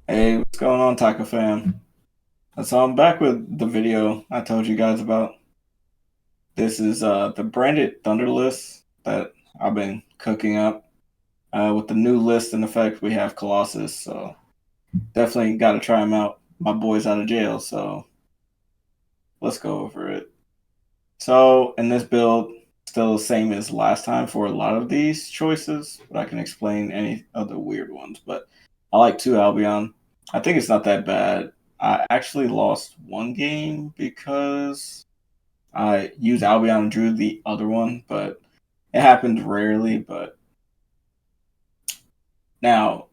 Hey, what's going on, Taka fam? So I'm back with the video I told you guys about. This is the branded Thunder list that I've been cooking up. With the new list in effect, we have Colossus, so definitely got to try him out. My boy's out of jail, so let's go over it. So in this build, still the same as last time for a lot of these choices, but I can explain any other weird ones. But I like two Albion. I think it's not that bad. I actually lost one game because I used Albion and drew the other one, but it happens rarely. But now,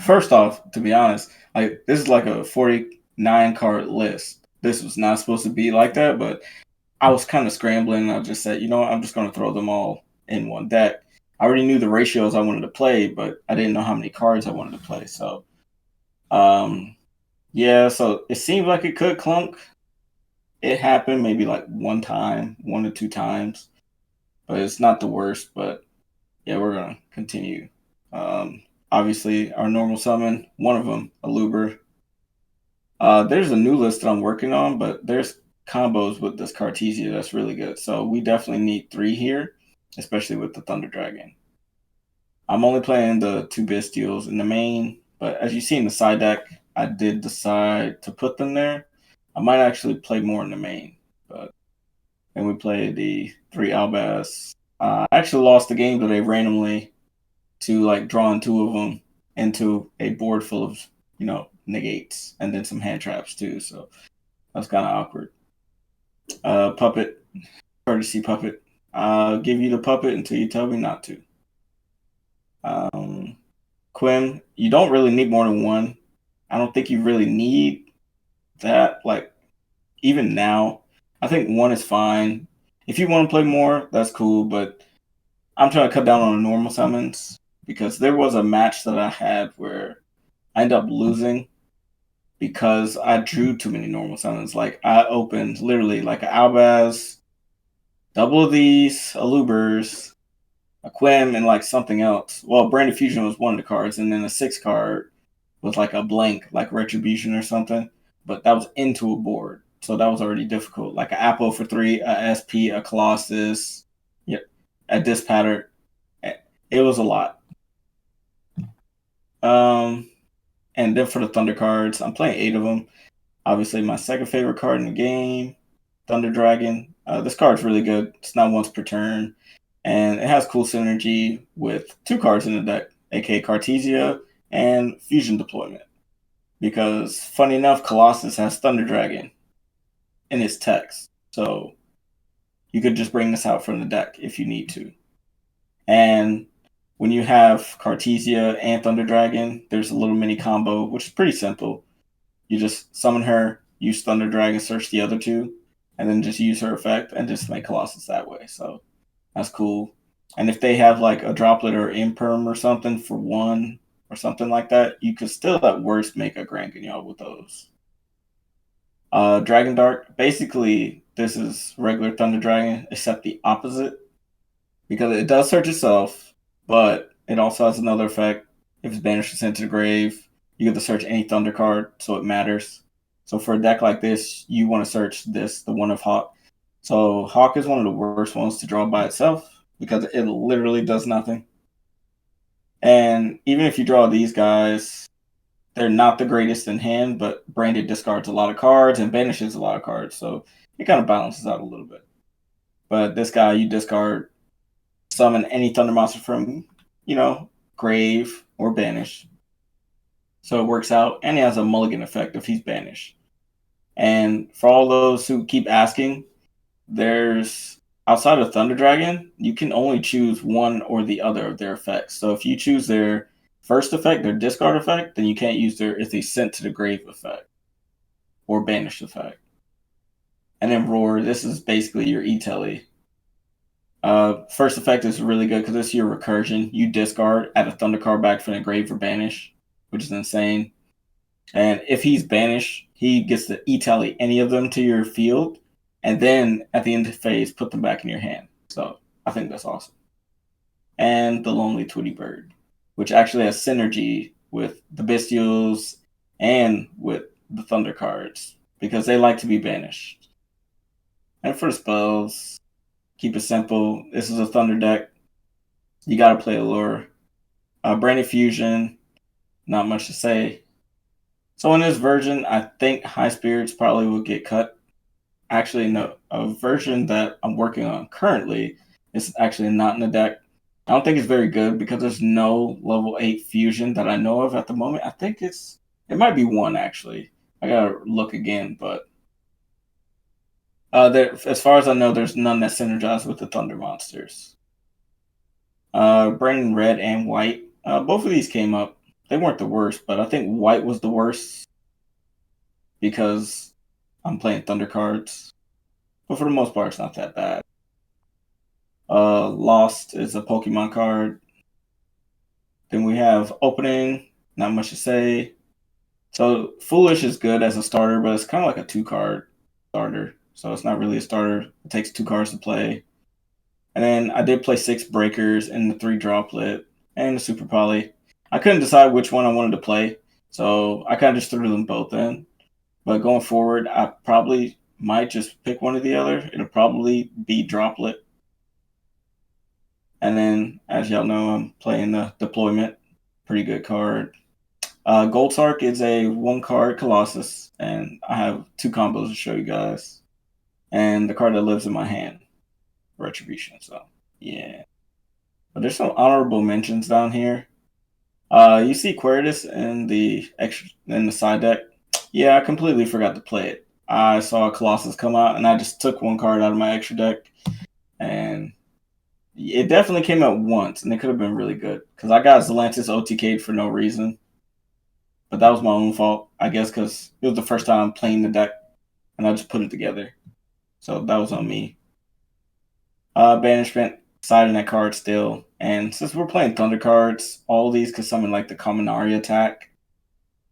first off, to be honest, like this is like a 49 card list. This was not supposed to be like that, but I was kind of scrambling. I just said, you know what, I'm just going to throw them all in one deck. I already knew the ratios I wanted to play, but I didn't know how many cards I wanted to play. So, um, yeah, so it seemed like it could clunk. It happened maybe like one time, 1 to 2 times, but it's not the worst. But yeah, we're going to continue. Obviously, our normal summon, one of them, a Luber. There's a new list that I'm working on, but there's combos with this Cartesia that's really good. So we definitely need three here, especially with the Thunder Dragon. I'm only playing the two Bestials in the main, but as you see in the side deck, I did decide to put them there. I might actually play more in the main, but then we played the three Albas. I actually lost the game today randomly to like drawing two of them into a board full of negates and then some hand traps too. So that's kind of awkward. Puppet, courtesy puppet. I'll give you the puppet until you tell me not to. Um, Quim, you don't really need more than one. I don't think you really need that. Like even now, I think one is fine. If you want to play more, that's cool. But I'm trying to cut down on the normal summons because there was a match that I had where I ended up losing because I drew too many normal summons. Like I opened literally like an Albaz, double of these, Alubers, a Quim, and like something else. Well, Branded Fusion was one of the cards, and then a six card was like a blank, like Retribution or something. But that was into a board. So that was already difficult. Like an Apple for three, a SP, a Colossus, yeah, a Dispatter. It was a lot. Um, and then for the Thunder cards, I'm playing eight of them. Obviously, my second favorite card in the game, Thunder Dragon. This card's really good. It's not once per turn, and it has cool synergy with two cards in the deck, aka Cartesia and Fusion Deployment. Because, funny enough, Colossus has Thunder Dragon in its text. So you could just bring this out from the deck if you need to. And when you have Cartesia and Thunder Dragon, there's a little mini combo, which is pretty simple. You just summon her, use Thunder Dragon, search the other two, and then just use her effect and just make Colossus that way. So that's cool. And if they have like a droplet or imperm or something for one or something like that, you could still at worst make a Grand Guignol with those. Dragon Dart, basically this is regular Thunder Dragon, except the opposite. Because it does search itself, but it also has another effect. If it's banished or sent to the grave, you get to search any Thunder card, so it matters. So for a deck like this, you want to search this, the one of Hawk. So Hawk is one of the worst ones to draw by itself because it literally does nothing. And even if you draw these guys, they're not the greatest in hand, but Branded discards a lot of cards and banishes a lot of cards, so it kind of balances out a little bit. But this guy, you discard, summon any Thunder monster from, grave or banish. So it works out, and he has a mulligan effect if he's banished. And for all those who keep asking, there's outside of Thunder Dragon, you can only choose one or the other of their effects. So if you choose their first effect, their discard effect, then you can't use their if they sent to the grave effect or banished effect. And then Roar, this is basically your E-Telly. First effect is really good because it's your recursion. You discard, add a Thunder card back from the grave or banish, which is insane. And if he's banished, he gets to E-Tally any of them to your field, and then at the end of the phase, put them back in your hand. So I think that's awesome. And the Lonely Tweety Bird, which actually has synergy with the Bestials and with the Thunder cards because they like to be banished. And for the spells, keep it simple. This is a Thunder deck. You got to play Allure. Branded Fusion, not much to say. So in this version, I think High Spirits probably will get cut. Actually, no. A version that I'm working on currently is actually not in the deck. I don't think it's very good because there's no level 8 fusion that I know of at the moment. I think it might be one actually. I gotta look again, but as far as I know, there's none that synergize with the Thunder monsters. Bringing red and white. Both of these came up. They weren't the worst, but I think white was the worst because I'm playing Thunder cards. But for the most part, it's not that bad. Lost is a Pokemon card. Then we have Opening, not much to say. So Foolish is good as a starter, but it's kind of like a 2-card starter. So it's not really a starter. It takes 2 cards to play. And then I did play 6 Breakers in the 3 Droplet and the Super Poly. I couldn't decide which one I wanted to play, so I kind of just threw them both in. But going forward, I probably might just pick one or the other. It'll probably be Droplet. And then, as y'all know, I'm playing the Deployment. Pretty good card. Gold Sark is a 1-card Colossus, and I have 2 combos to show you guys. And the card that lives in my hand, Retribution. So, yeah. But there's some honorable mentions down here. You see Queritus in the side deck. Yeah, I completely forgot to play it. I saw Colossus come out, and I just took 1 card out of my extra deck, and it definitely came out once, and it could have been really good because I got Zelantis OTK'd for no reason. But that was my own fault, I guess, because it was the first time playing the deck, and I just put it together. So that was on me. Banishment, siding that card still. And since we're playing Thunder cards, all these could summon like the Kaminari attack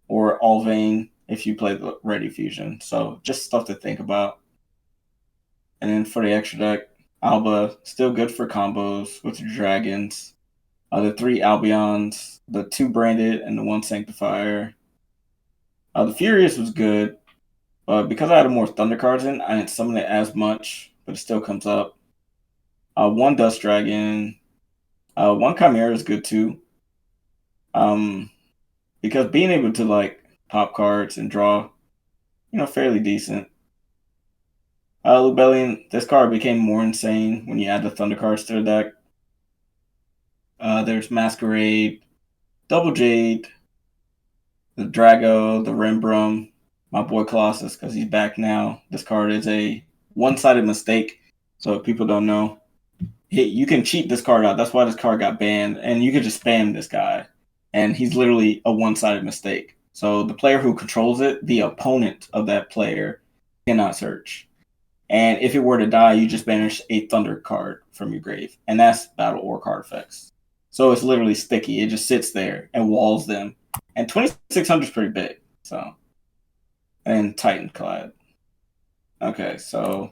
or Alvain if you play the Ready Fusion. So just stuff to think about. And then for the extra deck, Alba, still good for combos with the dragons. The 3 Albions, the 2 Branded, and the 1 Sanctifier. The Furious was good, but because I had more Thunder cards in, I didn't summon it as much, but it still comes up. 1 Dust Dragon, 1 Chimera is good too. Because being able to like pop cards and draw, fairly decent. Lubellion, this card became more insane when you add the Thunder cards to the deck. There's Masquerade, Double Jade, the Drago, the Rembrum, my boy Colossus, because he's back now. This card is a one-sided mistake, so if people don't know, you can cheat this card out. That's why this card got banned, and you could just spam this guy, and he's literally a one-sided mistake. So the player who controls it, the opponent of that player, cannot search. And if it were to die, you just banish a Thunder card from your grave, and that's battle or card effects. So it's literally sticky. It just sits there and walls them. And 2600 is pretty big. So, and Titan Clad. Okay, so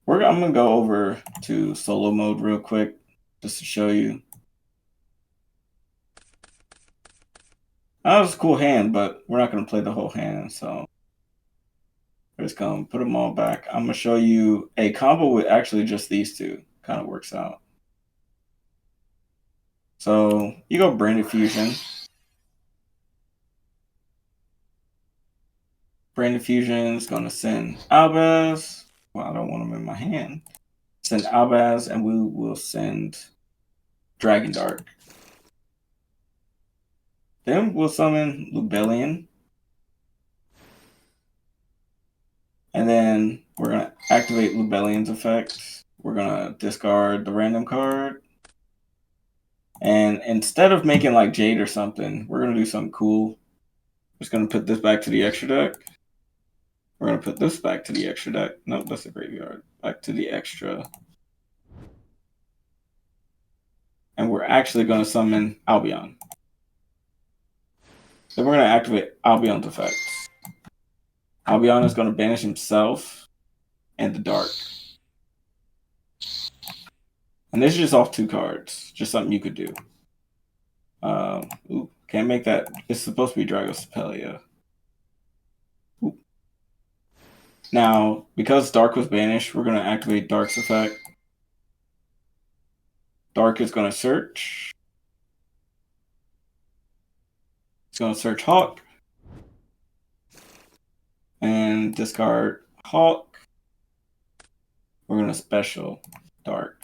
I'm gonna go over to solo mode real quick just to show you. That was a cool hand, but we're not gonna play the whole hand. So we're just gonna put them all back. I'm gonna show you a combo with actually just these 2. Kind of works out. So you go Branded Fusion. Branded Fusion is going to send Albaz. Well, I don't want them in my hand. Send Albaz, and we will send Dragon Dark. Then we'll summon Lubellion. And then we're going to activate Lubellion's effect. We're going to discard the random card. And instead of making like Jade or something, we're going to do something cool. Just going to put this back to the extra deck. We're going to put this back to the extra deck. Nope, that's a graveyard. Back to the extra. And we're actually going to summon Albion. Then we're going to activate Albion's effects. Albion is going to banish himself and the Dark. And this is just off 2 cards. Just something you could do. Can't Can't make that. It's supposed to be Dragostapelia. Now, because Dark was banished, we're going to activate Dark's effect. Dark is going to search. It's going to search Hawk. And discard Hawk. We're going to special Dark.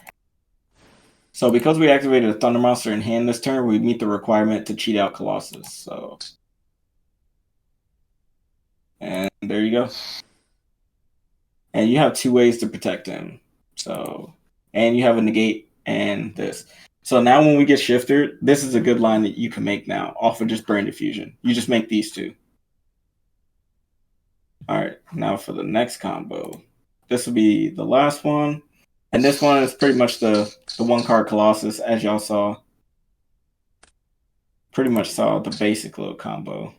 So because we activated a Thunder Monster in hand this turn, we meet the requirement to cheat out Colossus. So, and there you go. And you have 2 ways to protect him. So, and you have a negate and this. So now when we get Shifter, this is a good line that you can make now off of just Brain Diffusion. You just make these 2. All right, now for the next combo. This will be the last one. And this one is pretty much the 1-card Colossus, as y'all saw. Pretty much saw the basic little combo.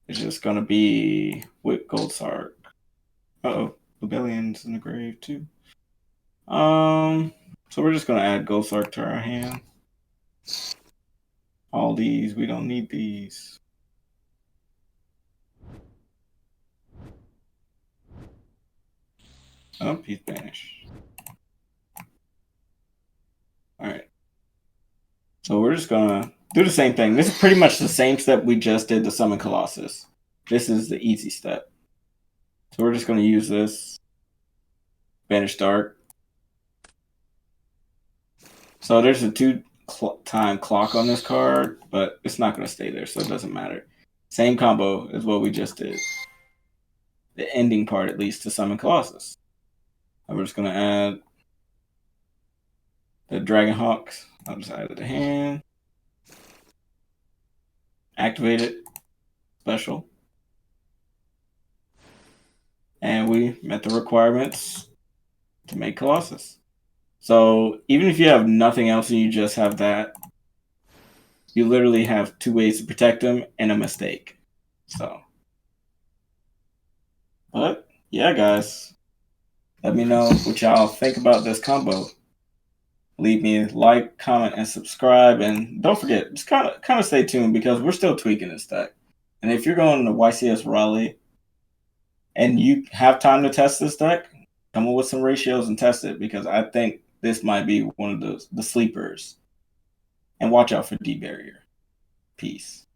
It's just going to be with Gold Sark. Uh-oh, Rebellion's in the grave too. So we're just going to add Gold Sark to our hand. All these, we don't need these. Oh, he's banished. All right. So we're just going to do the same thing. This is pretty much the same step we just did to summon Colossus. This is the easy step. So we're just going to use this. Banish Dark. So there's a 2-time clock on this card, but it's not going to stay there, so it doesn't matter. Same combo as what we just did. The ending part, at least, to summon Colossus. And we're just going to add the Dragon Hawks. I'll just add it to hand. Activate it. Special. And we met the requirements to make Colossus. So even if you have nothing else and you just have that, you literally have 2 ways to protect them and a mistake. So, but yeah, guys, let me know what y'all think about this combo. Leave me a like, comment, and subscribe, and don't forget, just kind of stay tuned because we're still tweaking this deck. And if you're going to YCS Raleigh and you have time to test this deck, come up with some ratios and test it because I think this might be one of the sleepers. And watch out for D Barrier. Peace.